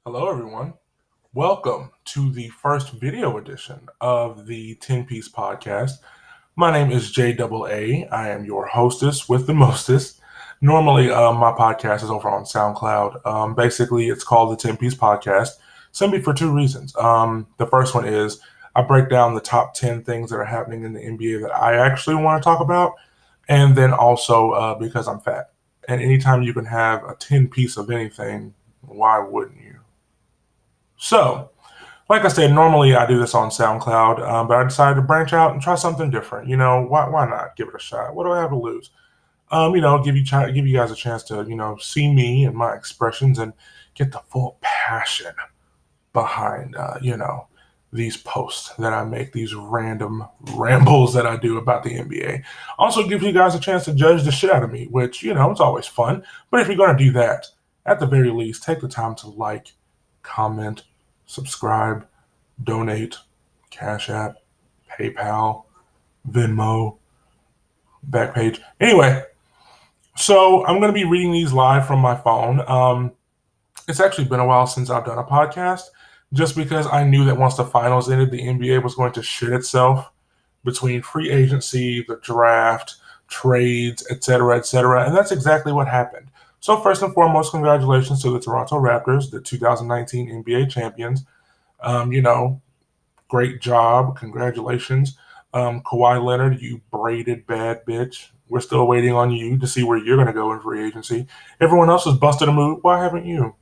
Hello, everyone. Welcome to the first video edition of the 10 Piece Podcast. My name is JAA. I am your hostess with the mostest. Normally, my podcast is over on SoundCloud. Basically, it's called the 10 Piece Podcast, simply for two reasons. The first one is I break down the top 10 things that are happening in the NBA that I actually want to talk about, and then also because I'm fat. And anytime you can have a 10 piece of anything, why wouldn't you? So, like I said, normally I do this on SoundCloud, but I decided to branch out and try something different. Why not give it a shot? What do I have to lose? Give you guys a chance to see me and my expressions and get the full passion behind these posts that I make, these random rambles that I do about the NBA. Also, gives you guys a chance to judge the shit out of me, which it's always fun. But if you're gonna do that, at the very least, take the time to like, comment, subscribe, donate, Cash App, PayPal, Venmo, Backpage. Anyway, so I'm going to be reading these live from my phone. It's actually been a while since I've done a podcast, just because I knew that once the finals ended, the NBA was going to shit itself between free agency, the draft, trades, etc., etc., and that's exactly what happened. So first and foremost, congratulations to the Toronto Raptors, the 2019 NBA champions. Um, you know, Great job. Congratulations. Kawhi Leonard, you braided bad bitch. We're still waiting on you to see where you're going to go in free agency. Everyone else has busted a move. Why haven't you?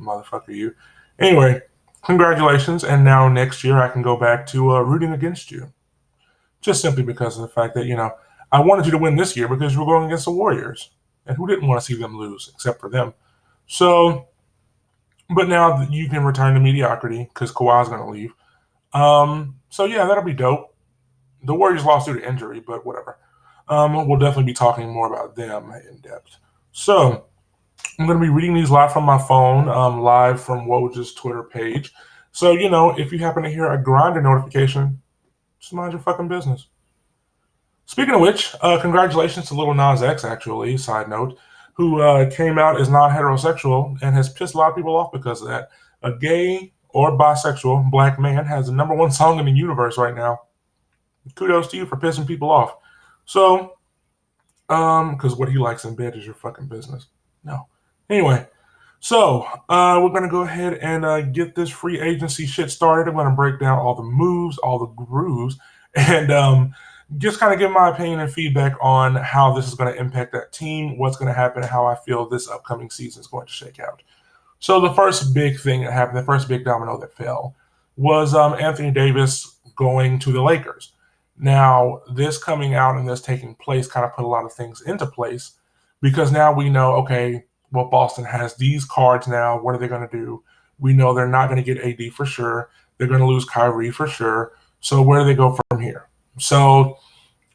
Motherfucker, you. Anyway, congratulations. And now next year I can go back to rooting against you. Just simply because of the fact that, I wanted you to win this year because you were going against the Warriors. And who didn't want to see them lose except for them? So, but now you can return to mediocrity because Kawhi's going to leave. So yeah, that'll be dope. The Warriors lost due to injury, but whatever. We'll definitely be talking more about them in depth. So I'm going to be reading these live from my phone, live from Woj's Twitter page. So, if you happen to hear a grinder notification, just mind your fucking business. Speaking of which, congratulations to Lil Nas X, actually, side note, who came out as non-heterosexual and has pissed a lot of people off because of that. A gay or bisexual black man has the number one song in the universe right now. Kudos to you for pissing people off. So, because what he likes in bed is your fucking business. No. Anyway, so we're going to go ahead and get this free agency shit started. I'm going to break down all the moves, all the grooves, and just kind of give my opinion and feedback on how this is going to impact that team, what's going to happen, and how I feel this upcoming season is going to shake out. So the first big thing that happened, the first big domino that fell, was Anthony Davis going to the Lakers. Now, this coming out and this taking place kind of put a lot of things into place because now we know, okay, well, Boston has these cards now. What are they going to do? We know they're not going to get AD for sure. They're going to lose Kyrie for sure. So where do they go from here? So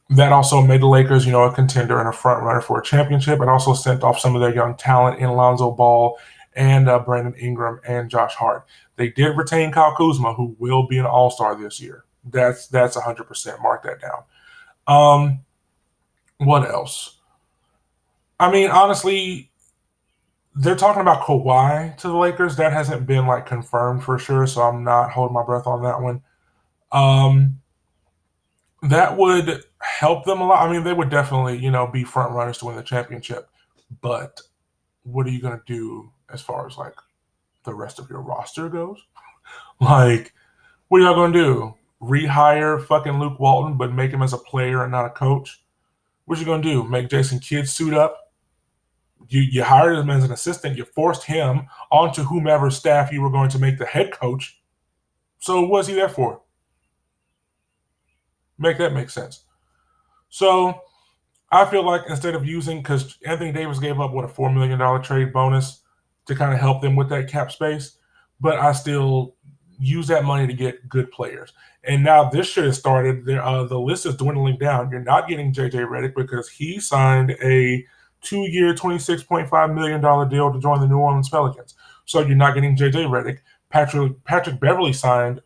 that also made the Lakers, a contender and a front runner for a championship. It also sent off some of their young talent in Lonzo Ball and Brandon Ingram and Josh Hart. They did retain Kyle Kuzma, who will be an all-star this year. That's 100%. Mark that down. What else? I mean, honestly, they're talking about Kawhi to the Lakers. That hasn't been confirmed for sure, so I'm not holding my breath on that one. That would help them a lot. I mean, they would definitely, be front runners to win the championship. But what are you going to do as far as the rest of your roster goes? What are y'all going to do? Rehire fucking Luke Walton, but make him as a player and not a coach? What you going to do? Make Jason Kidd suit up? You hired him as an assistant. You forced him onto whomever staff you were going to make the head coach. So what's he there for? Make that make sense. So I feel like instead of because Anthony Davis gave up, a $4 million trade bonus to kind of help them with that cap space, but I still use that money to get good players. And now this shit has started. The list is dwindling down. You're not getting JJ Redick because he signed a 2-year, $26.5 million deal to join the New Orleans Pelicans. So you're not getting JJ Redick. Patrick Beverly re-signed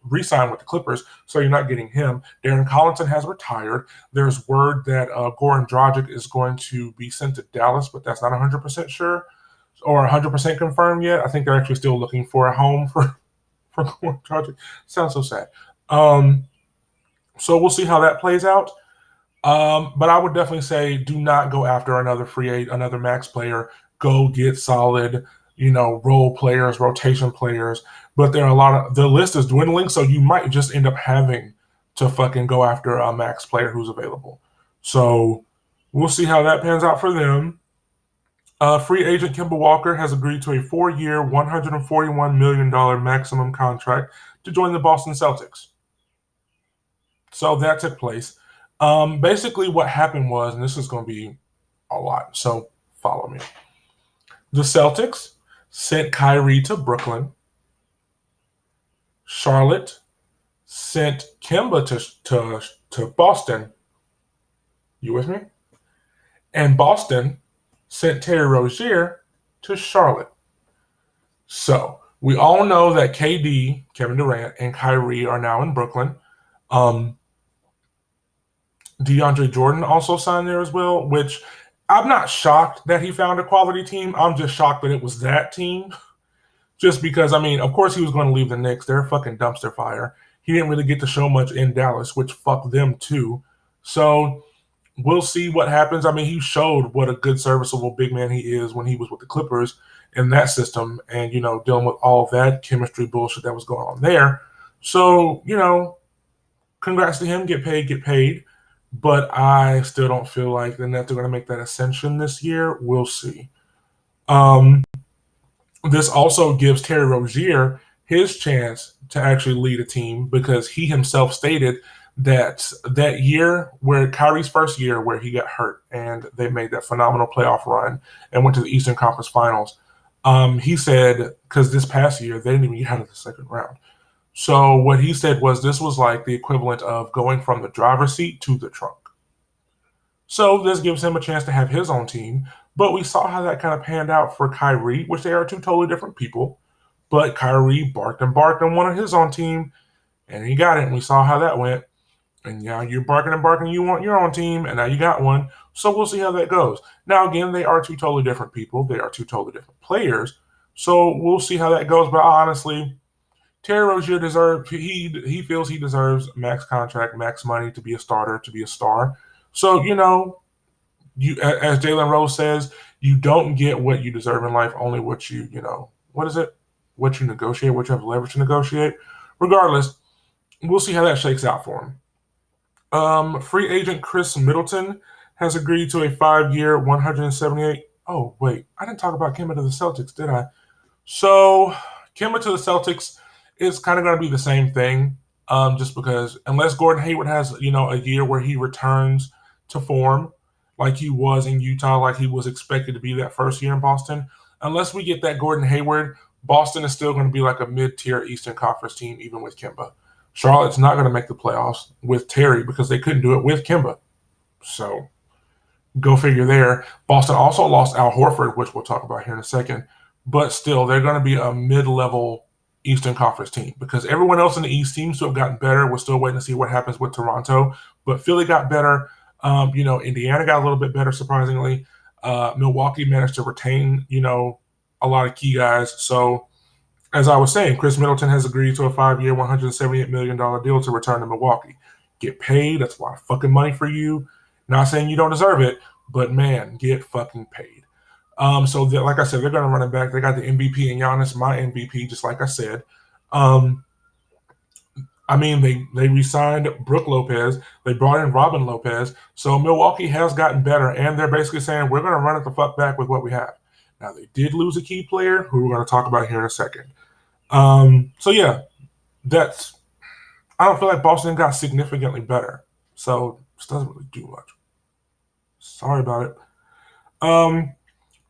with the Clippers, so you're not getting him. Darren Collinson has retired. There's word that Goran Dragic is going to be sent to Dallas, but that's not 100% sure. or 100% confirmed yet. I think they're actually still looking for a home for Goran Dragic. Sounds so sad. So we'll see how that plays out. But I would definitely say do not go after another max player. Go get solid, role players, rotation players. But there are the list is dwindling, so you might just end up having to fucking go after a max player who's available. So we'll see how that pans out for them. Free agent Kemba Walker has agreed to a 4-year, $141 million maximum contract to join the Boston Celtics. So that took place. Basically, what happened was, and this is going to be a lot, so follow me. The Celtics sent Kyrie to Brooklyn. Charlotte sent Kemba to Boston. You with me? And Boston sent Terry Rozier to Charlotte. So we all know that KD, Kevin Durant, and Kyrie are now in Brooklyn. DeAndre Jordan also signed there as well, which I'm not shocked that he found a quality team. I'm just shocked that it was that team. Just because, of course he was going to leave the Knicks. They're a fucking dumpster fire. He didn't really get to show much in Dallas, which fucked them too. So we'll see what happens. He showed what a good, serviceable big man he is when he was with the Clippers in that system and, dealing with all that chemistry bullshit that was going on there. So, congrats to him. Get paid. But I still don't feel like the Nets are going to make that ascension this year. We'll see. This also gives Terry Rozier his chance to actually lead a team because he himself stated that year where Kyrie's first year where he got hurt and they made that phenomenal playoff run and went to the Eastern Conference Finals, he said, because this past year they didn't even get out of the second round. So what he said was this was like the equivalent of going from the driver's seat to the trunk. So this gives him a chance to have his own team. But we saw how that kind of panned out for Kyrie, which they are two totally different people. But Kyrie barked and wanted his own team, and he got it. And we saw how that went. And now you're barking and barking, you want your own team, and now you got one. So we'll see how that goes. Now, again, they are two totally different people. They are two totally different players. So we'll see how that goes. But honestly, Terry Rozier he feels he deserves max contract, max money to be a starter, to be a star. So, you, as Jalen Rose says, you don't get what you deserve in life, only what you negotiate, what you have leverage to negotiate. Regardless, we'll see how that shakes out for him. Free agent Chris Middleton has agreed to a 5-year, 178. Oh, wait, I didn't talk about Kemba to the Celtics, did I? So, Kemba to the Celtics is kind of going to be the same thing, just because unless Gordon Hayward has, a year where he returns to form, like he was in Utah, like he was expected to be that first year in Boston. Unless we get that Gordon Hayward, Boston is still going to be like a mid-tier Eastern Conference team, even with Kemba. Charlotte's not going to make the playoffs with Terry because they couldn't do it with Kemba. So go figure there. Boston also lost Al Horford, which we'll talk about here in a second. But still, they're going to be a mid-level Eastern Conference team because everyone else in the East seems to have gotten better. We're still waiting to see what happens with Toronto. But Philly got better. Indiana got a little bit better, surprisingly. Milwaukee managed to retain, a lot of key guys. So, as I was saying, Chris Middleton has agreed to a 5-year, $178 million deal to return to Milwaukee. Get paid. That's a lot of fucking money for you. Not saying you don't deserve it, but man, get fucking paid. Like I said, they're going to run it back. They got the MVP and Giannis, my MVP, just like I said. They re-signed Brooke Lopez. They brought in Robin Lopez. So Milwaukee has gotten better, and they're basically saying, we're going to run it the fuck back with what we have. Now, they did lose a key player, who we're going to talk about here in a second. I don't feel like Boston got significantly better. So this doesn't really do much. Sorry about it.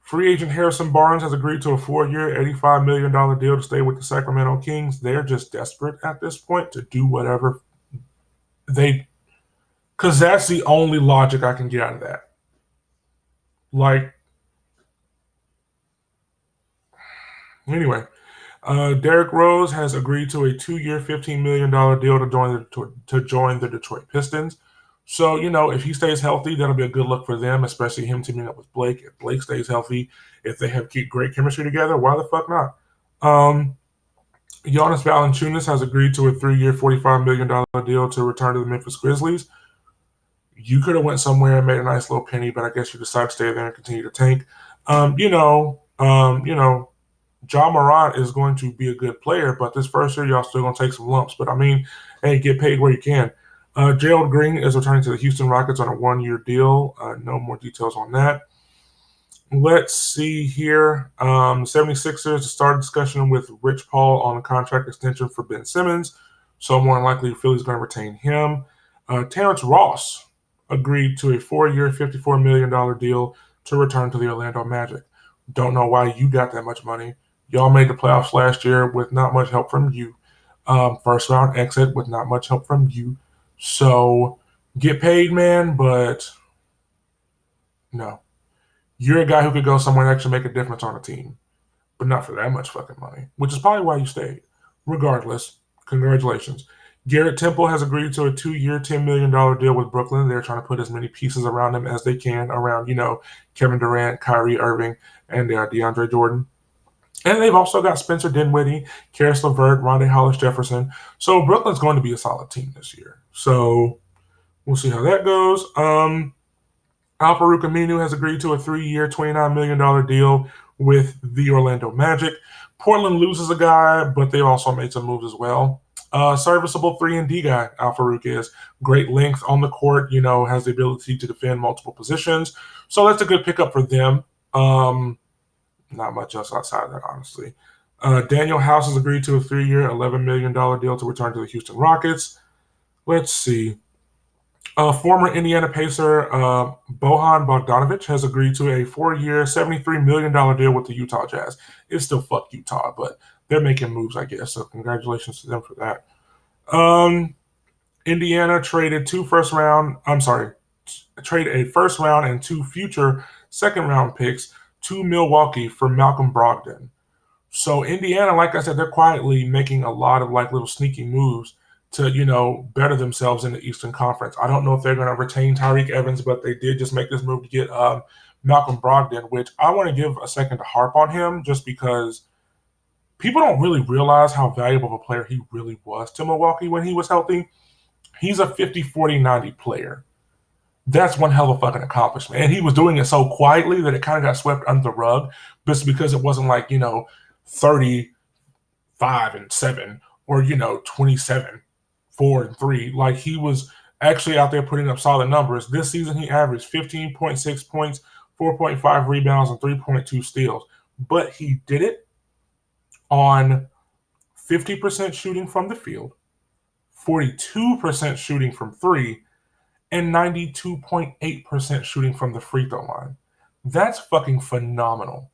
Free agent Harrison Barnes has agreed to a 4-year, $85 million deal to stay with the Sacramento Kings. They're just desperate at this point to do whatever because that's the only logic I can get out of that. Anyway, Derrick Rose has agreed to a 2-year, $15 million deal to join the Detroit Pistons. So, if he stays healthy, that'll be a good look for them, especially him teaming up with Blake. If Blake stays healthy, if they have great chemistry together, why the fuck not? Giannis Valanciunas has agreed to a 3-year, $45 million deal to return to the Memphis Grizzlies. You could have went somewhere and made a nice little penny, but I guess you decided to stay there and continue to tank. Ja Morant is going to be a good player, but this first year, y'all still going to take some lumps. But, hey, get paid where you can. Gerald Green is returning to the Houston Rockets on a 1-year deal. No more details on that. Let's see here. 76ers started discussion with Rich Paul on a contract extension for Ben Simmons. So more than likely, Philly's going to retain him. Terrence Ross agreed to a 4-year, $54 million deal to return to the Orlando Magic. Don't know why you got that much money. Y'all made the playoffs last year with not much help from you. First round exit with not much help from you. So get paid, man, but no. You're a guy who could go somewhere and actually make a difference on a team, but not for that much fucking money, which is probably why you stayed. Regardless, congratulations. Garrett Temple has agreed to a 2-year, $10 million deal with Brooklyn. They're trying to put as many pieces around him as they can around, Kevin Durant, Kyrie Irving, and DeAndre Jordan. And they've also got Spencer Dinwiddie, Karis LeVert, Rondae Hollis-Jefferson. So Brooklyn's going to be a solid team this year. So we'll see how that goes. Al-Farouq Aminu has agreed to a 3-year, $29 million deal with the Orlando Magic. Portland loses a guy, but they also made some moves as well. Serviceable 3-and-D guy, Al-Farouq is. Great length on the court, has the ability to defend multiple positions. So that's a good pickup for them. Not much else outside of that, honestly. Daniel House has agreed to a 3-year, $11 million deal to return to the Houston Rockets. Let's see. Former Indiana Pacer Bojan Bogdanovic has agreed to a 4-year, $73 million deal with the Utah Jazz. It's still fuck Utah, but they're making moves, I guess. So congratulations to them for that. Indiana traded trade a first round and 2 future second-round picks to Milwaukee for Malcolm Brogdon. So Indiana, like I said, they're quietly making a lot of little sneaky moves to, better themselves in the Eastern Conference. I don't know if they're going to retain Tyreke Evans, but they did just make this move to get Malcolm Brogdon, which I want to give a second to harp on him just because people don't really realize how valuable of a player he really was to Milwaukee when he was healthy. He's a 50, 40, 90 player. That's one hell of a fucking accomplishment. And he was doing it so quietly that it kind of got swept under the rug just because it wasn't 35-7 or, 27, 4-3. Like he was actually out there putting up solid numbers. This season he averaged 15.6 points, 4.5 rebounds, and 3.2 steals. But he did it on 50% shooting from the field, 42% shooting from 3, and 92.8% shooting from the free throw line. That's fucking phenomenal.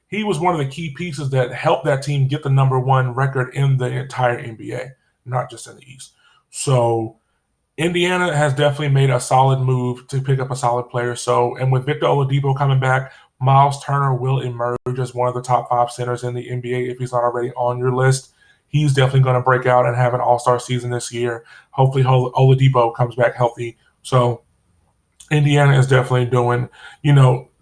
He was one of the key pieces that helped that team get the number 1 record in the entire NBA, not just in the East. So Indiana has definitely made a solid move to pick up a solid player. So, and with Victor Oladipo coming back, Miles Turner will emerge as one of the top 5 centers in the NBA if he's not already on your list. He's definitely going to break out and have an all-star season this year. Hopefully Oladipo comes back healthy. So Indiana is definitely doing,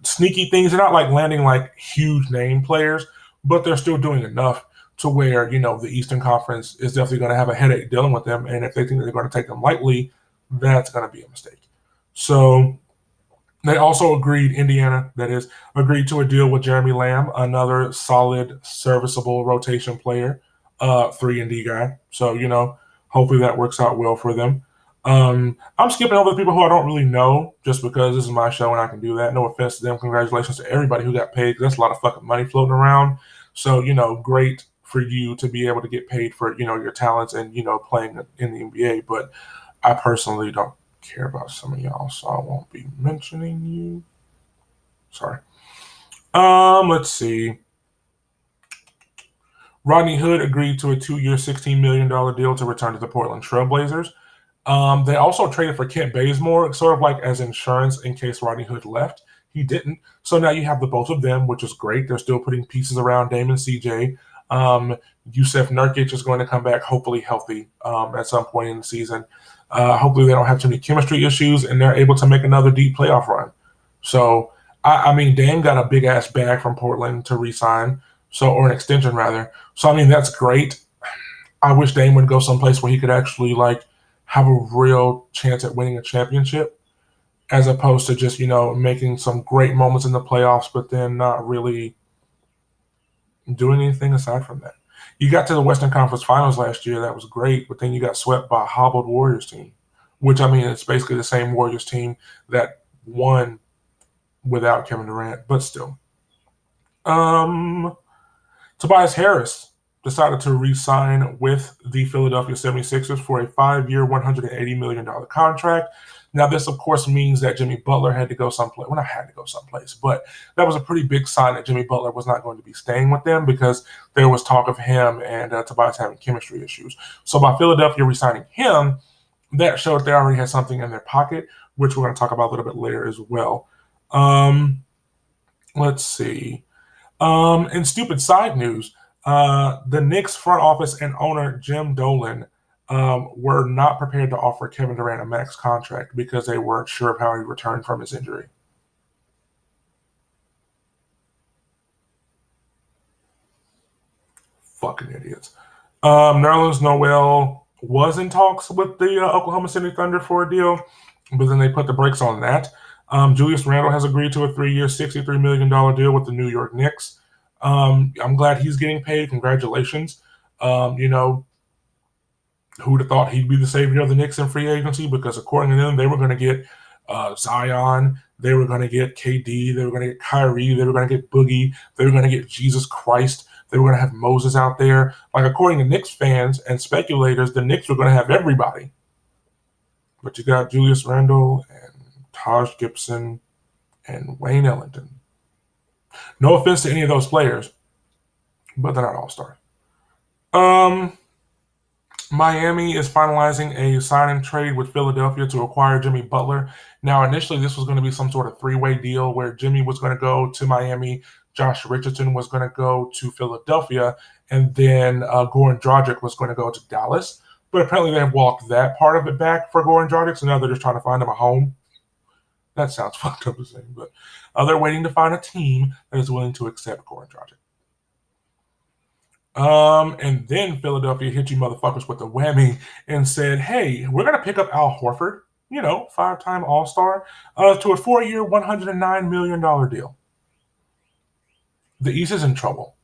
sneaky things. They're not landing huge name players, but they're still doing enough to where, the Eastern Conference is definitely going to have a headache dealing with them. And if they think that they're going to take them lightly, that's going to be a mistake. So they also Indiana, that is, agreed to a deal with Jeremy Lamb, another solid, serviceable rotation player, 3-and-D guy. So, hopefully that works out well for them. I'm skipping over the people who I don't really know just because this is my show and I can do that. No offense to them. Congratulations to everybody who got paid. That's a lot of fucking money floating around. So, great for you to be able to get paid for, your talents and, playing in the NBA. But I personally don't care about some of y'all, so I won't be mentioning you. Sorry. Let's see. Rodney Hood agreed to a 2-year, $16 million deal to return to the Portland Trailblazers. They also traded for Kent Bazemore, sort of like as insurance in case Rodney Hood left. He didn't. So now you have the both of them, which is great. They're still putting pieces around Damon CJ. Yusef Nurkic is going to come back, hopefully healthy, at some point in the season. Hopefully they don't have too many chemistry issues and they're able to make another deep playoff run. So, I mean, Dame got a big ass bag from Portland to re-sign, or an extension rather. So, I mean, that's great. I wish Dame would go someplace where he could actually like have a real chance at winning a championship, as opposed to just making some great moments in the playoffs, but then not really doing anything aside from that. You got to the Western Conference Finals last year. That was great, but then you got swept by a hobbled Warriors team, which I mean, it's basically the same Warriors team that won without Kevin Durant, but still. Um, Tobias Harris decided to re-sign with the Philadelphia 76ers for a 5-year, $180 million contract. Now, this, of course, means that Jimmy Butler had to go someplace. Well, not had to go someplace, but that was a pretty big sign that Jimmy Butler was not going to be staying with them because there was talk of him and Tobias having chemistry issues. So by Philadelphia re-signing him, that showed they already had something in their pocket, which we're going to talk about a little bit later as well. Let's see. In stupid side news, the Knicks front office and owner Jim Dolan were not prepared to offer Kevin Durant a max contract because they weren't sure of how he returned from his injury. Fucking idiots. Nerlens Noel was in talks with the Oklahoma City Thunder for a deal, but then they put the brakes on that. Julius Randle has agreed to a 3-year, $63 million deal with the New York Knicks. I'm glad he's getting paid. Congratulations. Who'd have thought he'd be the savior of the Knicks in free agency? Because according to them, they were going to get Zion, they were going to get KD, they were going to get Kyrie, they were going to get Boogie, they were going to get Jesus Christ, they were going to have Moses out there. Like, according to Knicks fans and speculators, the Knicks were going to have everybody. But you got Julius Randle and Taj Gibson and Wayne Ellington. No offense to any of those players, but they're not all-stars. Miami is finalizing a sign and trade with Philadelphia to acquire Jimmy Butler. Now, initially, this was going to be some sort of three-way deal where Jimmy was going to go to Miami, Josh Richardson was going to go to Philadelphia, and then Goran Dragic was going to go to Dallas. But apparently, they have walked that part of it back for Goran Dragic, so now they're just trying to find him a home. That sounds fucked up to say, but they're waiting to find a team that is willing to accept Goran Dragic. And then Philadelphia hit you motherfuckers with a whammy and said, hey, we're going to pick up Al Horford, 5-time All-Star, to a 4-year, $109 million deal. The East is in trouble.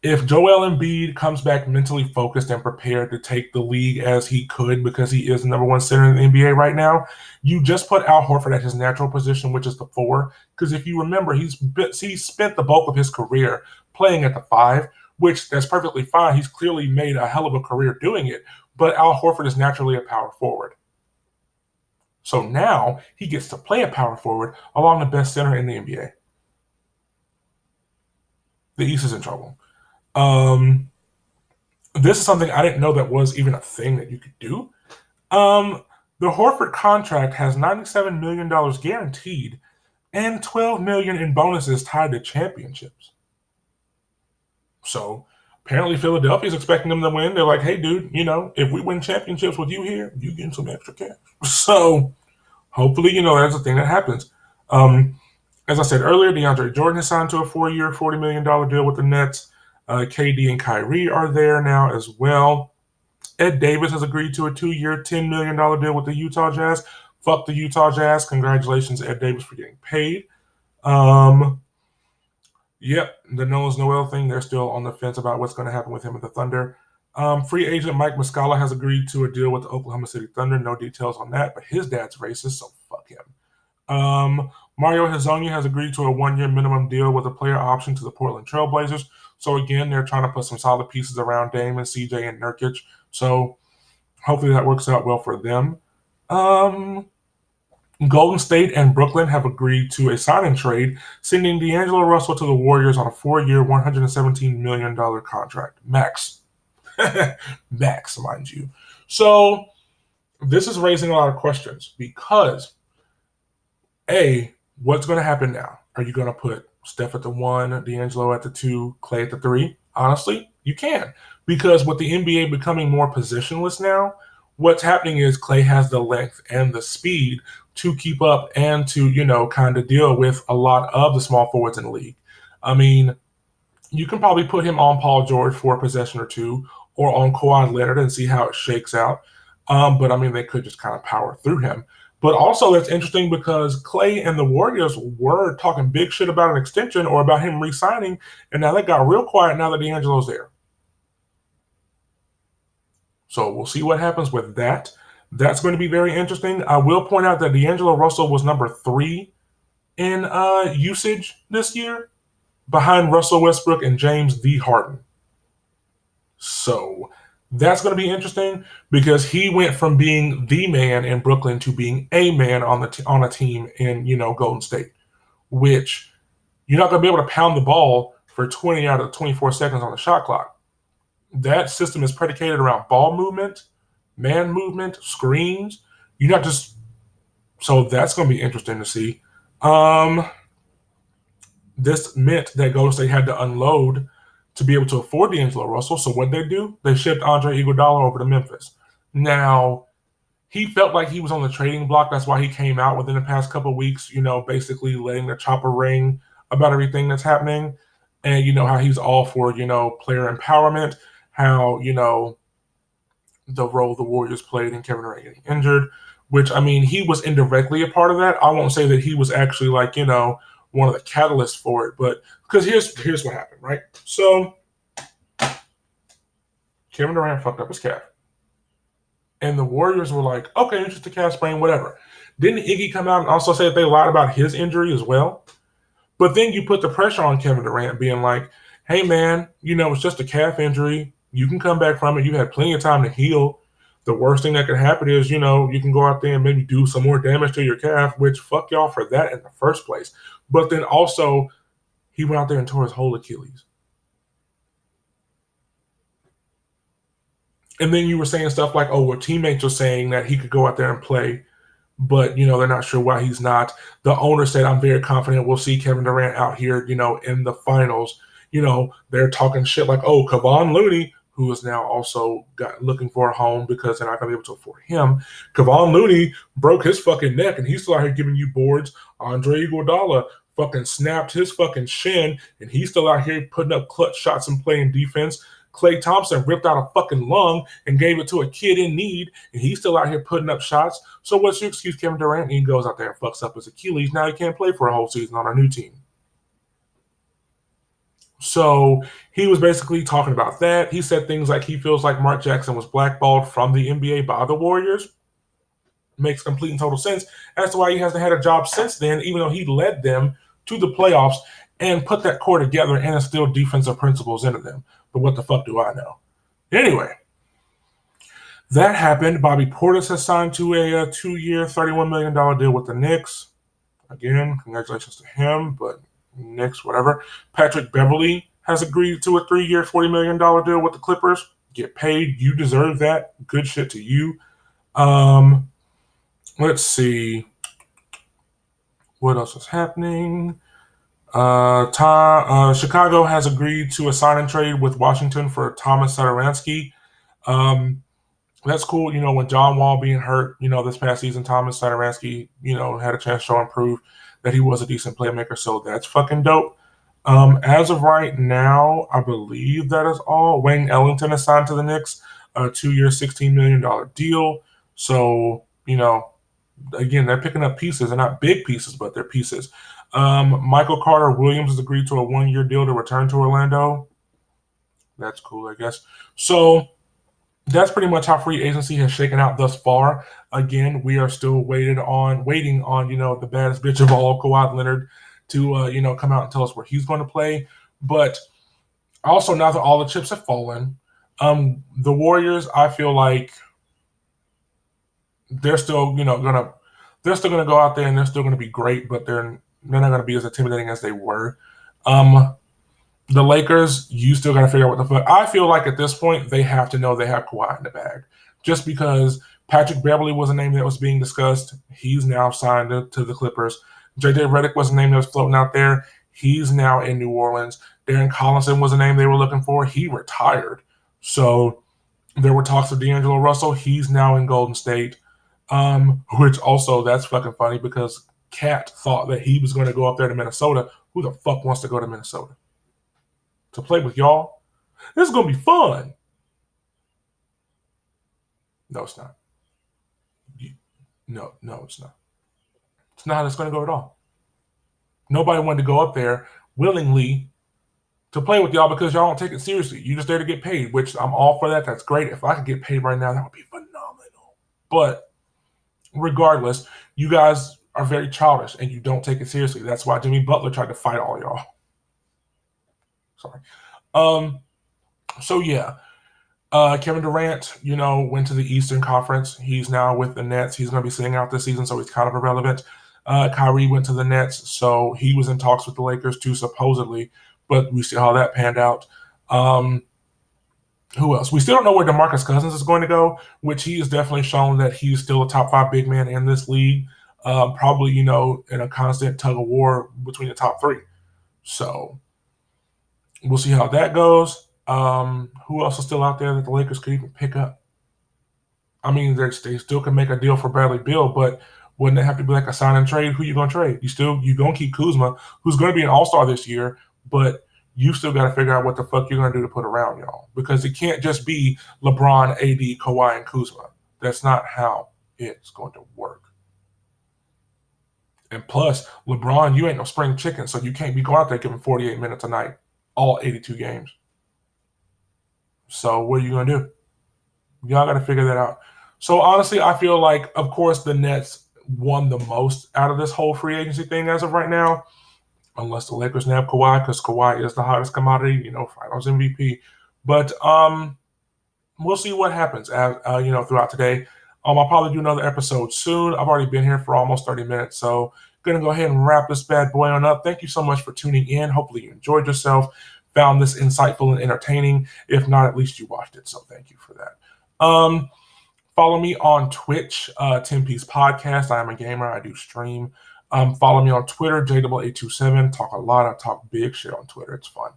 If Joel Embiid comes back mentally focused and prepared to take the league as he could, because he is the number one center in the NBA right now, you just put Al Horford at his natural position, which is the 4. Because if you remember, he spent the bulk of his career playing at the 5, which that's perfectly fine. He's clearly made a hell of a career doing it. But Al Horford is naturally a power forward. So now he gets to play a power forward along the best center in the NBA. The East is in trouble. This is something I didn't know that was even a thing that you could do. The Horford contract has $97 million guaranteed and $12 million in bonuses tied to championships. So apparently Philadelphia is expecting them to win. They're like, hey, dude, if we win championships with you here, you get some extra cash. So hopefully, that's a thing that happens. As I said earlier, DeAndre Jordan has signed to a 4-year, $40 million deal with the Nets. KD and Kyrie are there now as well. Ed Davis has agreed to a 2-year, $10 million deal with the Utah Jazz. Fuck the Utah Jazz. Congratulations, Ed Davis, for getting paid. Yep, the Nerlens Noel thing, they're still on the fence about what's going to happen with him at the Thunder. Free agent Mike Muscala has agreed to a deal with the Oklahoma City Thunder. No details on that, but his dad's racist, so fuck him. Mario Hezonja has agreed to a 1-year minimum deal with a player option to the Portland Trailblazers. So again, they're trying to put some solid pieces around Dame and CJ and Nurkic. So hopefully that works out well for them. Golden State and Brooklyn have agreed to a sign-and trade, sending D'Angelo Russell to the Warriors on a 4-year, $117 million contract. Max. Max, mind you. So this is raising a lot of questions because, A, what's going to happen now? Are you going to put Steph at the 1, D'Angelo at the 2, Klay at the 3? Honestly, you can. Because with the NBA becoming more positionless now, what's happening is Klay has the length and the speed to keep up and to, kind of deal with a lot of the small forwards in the league. I mean, you can probably put him on Paul George for a possession or two or on Kawhi Leonard and see how it shakes out. But I mean, they could just kind of power through him. But also, it's interesting because Klay and the Warriors were talking big shit about an extension or about him re-signing, and now they got real quiet now that D'Angelo's there. So we'll see what happens with that. That's going to be very interesting. I will point out that D'Angelo Russell was number 3 in usage this year, behind Russell Westbrook and James D. Harden. So that's going to be interesting because he went from being the man in Brooklyn to being a man on a team in Golden State, which you're not going to be able to pound the ball for 20 out of 24 seconds on the shot clock. That system is predicated around ball movement, man movement, screens. You're not just so that's going to be interesting to see. This meant that Golden State had to unload to be able to afford D'Angelo Russell. So what they do? They shipped Andre Iguodala over to Memphis. Now, he felt like he was on the trading block. That's why he came out within the past couple of weeks, basically letting the chopper ring about everything that's happening. And how he's all for, player empowerment, how, the role the Warriors played in Kevin Durant getting injured, which, I mean, he was indirectly a part of that. I won't say that he was actually like, one of the catalysts for it, but because here's what happened, right? So Kevin Durant fucked up his calf. And the Warriors were like, okay, it's just a calf sprain, whatever. Didn't Iggy come out and also say that they lied about his injury as well? But then you put the pressure on Kevin Durant being like, hey, man, it's just a calf injury. You can come back from it. You had plenty of time to heal. The worst thing that could happen is, you can go out there and maybe do some more damage to your calf, which fuck y'all for that in the first place. But then also, he went out there and tore his whole Achilles. And then you were saying stuff like, oh, well, teammates are saying that he could go out there and play, but, they're not sure why he's not. The owner said, I'm very confident we'll see Kevin Durant out here, in the finals. They're talking shit like, oh, Kevon Looney, who is now also looking for a home because they're not going to be able to afford him. Kevon Looney broke his fucking neck, and he's still out here giving you boards. Andre Iguodala fucking snapped his fucking shin, and he's still out here putting up clutch shots and playing defense. Klay Thompson ripped out a fucking lung and gave it to a kid in need, and he's still out here putting up shots. So what's your excuse, Kevin Durant? And he goes out there and fucks up his Achilles. Now he can't play for a whole season on our new team. So he was basically talking about that. He said things like he feels like Mark Jackson was blackballed from the NBA by the Warriors. Makes complete and total sense as to why he hasn't had a job since then, even though he led them to the playoffs and put that core together and instilled defensive principles into them. But what the fuck do I know? Anyway, that happened. Bobby Portis has signed to a 2-year, $31 million deal with the Knicks. Again, congratulations to him, but Knicks, whatever. Patrick Beverley has agreed to a 3-year, $40 million deal with the Clippers. Get paid. You deserve that. Good shit to you. Let's see. What else is happening? Chicago has agreed to a sign and trade with Washington for Thomas Satoransky. That's cool. When John Wall being hurt, this past season, Thomas Satoransky, had a chance to show and prove that he was a decent playmaker. So that's fucking dope. As of right now, I believe that is all. Wayne Ellington is signed to the Knicks, a 2-year, $16 million deal. So, again, they're picking up pieces. They're not big pieces, but they're pieces. Michael Carter-Williams has agreed to a 1-year deal to return to Orlando. That's cool, I guess. So that's pretty much how free agency has shaken out thus far. Again, we are still waiting on, the baddest bitch of all, Kawhi Leonard, to, come out and tell us where he's going to play. But also, now that all the chips have fallen, the Warriors, I feel like they're still, gonna go out there and they're still gonna be great, but they're not gonna be as intimidating as they were. The Lakers, you still gotta figure out what the fuck. I feel like at this point they have to know they have Kawhi in the bag, just because Patrick Beverley was a name that was being discussed. He's now signed to the Clippers. JJ Redick was a name that was floating out there. He's now in New Orleans. Darren Collison was a name they were looking for. He retired. So There were talks of D'Angelo Russell. He's now in Golden State, which also that's fucking funny because Cat thought that he was going to go up there to Minnesota. Who the fuck wants to go to Minnesota to play with y'all? This is going to be fun. No, it's not. No, it's not. It's not how it's going to go at all. Nobody wanted to go up there willingly to play with y'all because y'all don't take it seriously. You're just there to get paid, which I'm all for that. That's great. If I could get paid right now, that would be phenomenal. But regardless, you guys are very childish and you don't take it seriously. That's why Jimmy Butler tried to fight all y'all. Sorry. So yeah. Kevin Durant, went to the Eastern Conference. He's now with the Nets. He's going to be sitting out this season, so he's kind of irrelevant. Kyrie went to the Nets, so he was in talks with the Lakers too, supposedly, but we see how that panned out. Who else? We still don't know where DeMarcus Cousins is going to go, which he has definitely shown that he's still a top 5 big man in this league. Probably, in a constant tug of war between the top 3. So we'll see how that goes. Who else is still out there that the Lakers could even pick up? I mean, they still can make a deal for Bradley Beal, but wouldn't it have to be like a sign and trade? Who you gonna trade? You gonna keep Kuzma, who's gonna be an All-Star this year, but you still got to figure out what the fuck you're gonna do to put around y'all, because it can't just be LeBron, AD, Kawhi, and Kuzma. That's not how it's going to work. And plus, LeBron, you ain't no spring chicken, so you can't be going out there giving 48 minutes a night, all 82 games. So what are you going to do? Y'all got to figure that out. So honestly, I feel like, of course, the Nets won the most out of this whole free agency thing as of right now, unless the Lakers nab Kawhi, because Kawhi is the hottest commodity, finals MVP. But we'll see what happens, throughout today. I'll probably do another episode soon. I've already been here for almost 30 minutes, so going to go ahead and wrap this bad boy on up. Thank you so much for tuning in. Hopefully you enjoyed yourself, found this insightful and entertaining. If not, at least you watched it, so thank you for that. Follow me on Twitch, 10 Piece Podcast. I am a gamer. I do stream. Follow me on Twitter, JAA27. Talk a lot. I talk big shit on Twitter. It's fun.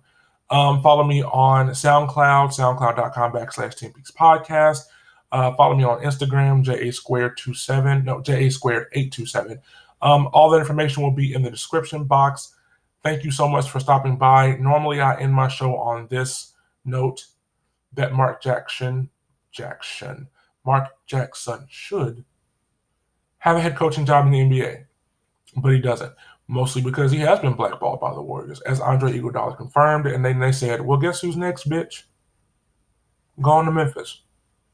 Follow me on SoundCloud, soundcloud.com/10 Piece Podcast. Follow me on Instagram, JA2 827. All that information will be in the description box. Thank you so much for stopping by. Normally, I end my show on this note that Mark Jackson should have a head coaching job in the NBA, but he doesn't. Mostly because he has been blackballed by the Warriors, as Andre Iguodala confirmed, and then they said, well, guess who's next, bitch? Go on to Memphis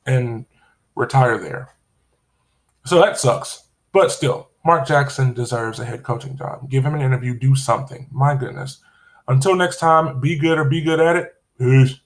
and retire there. So that sucks. But still, Mark Jackson deserves a head coaching job. Give him an interview. Do something. My goodness. Until next time, be good or be good at it. Peace.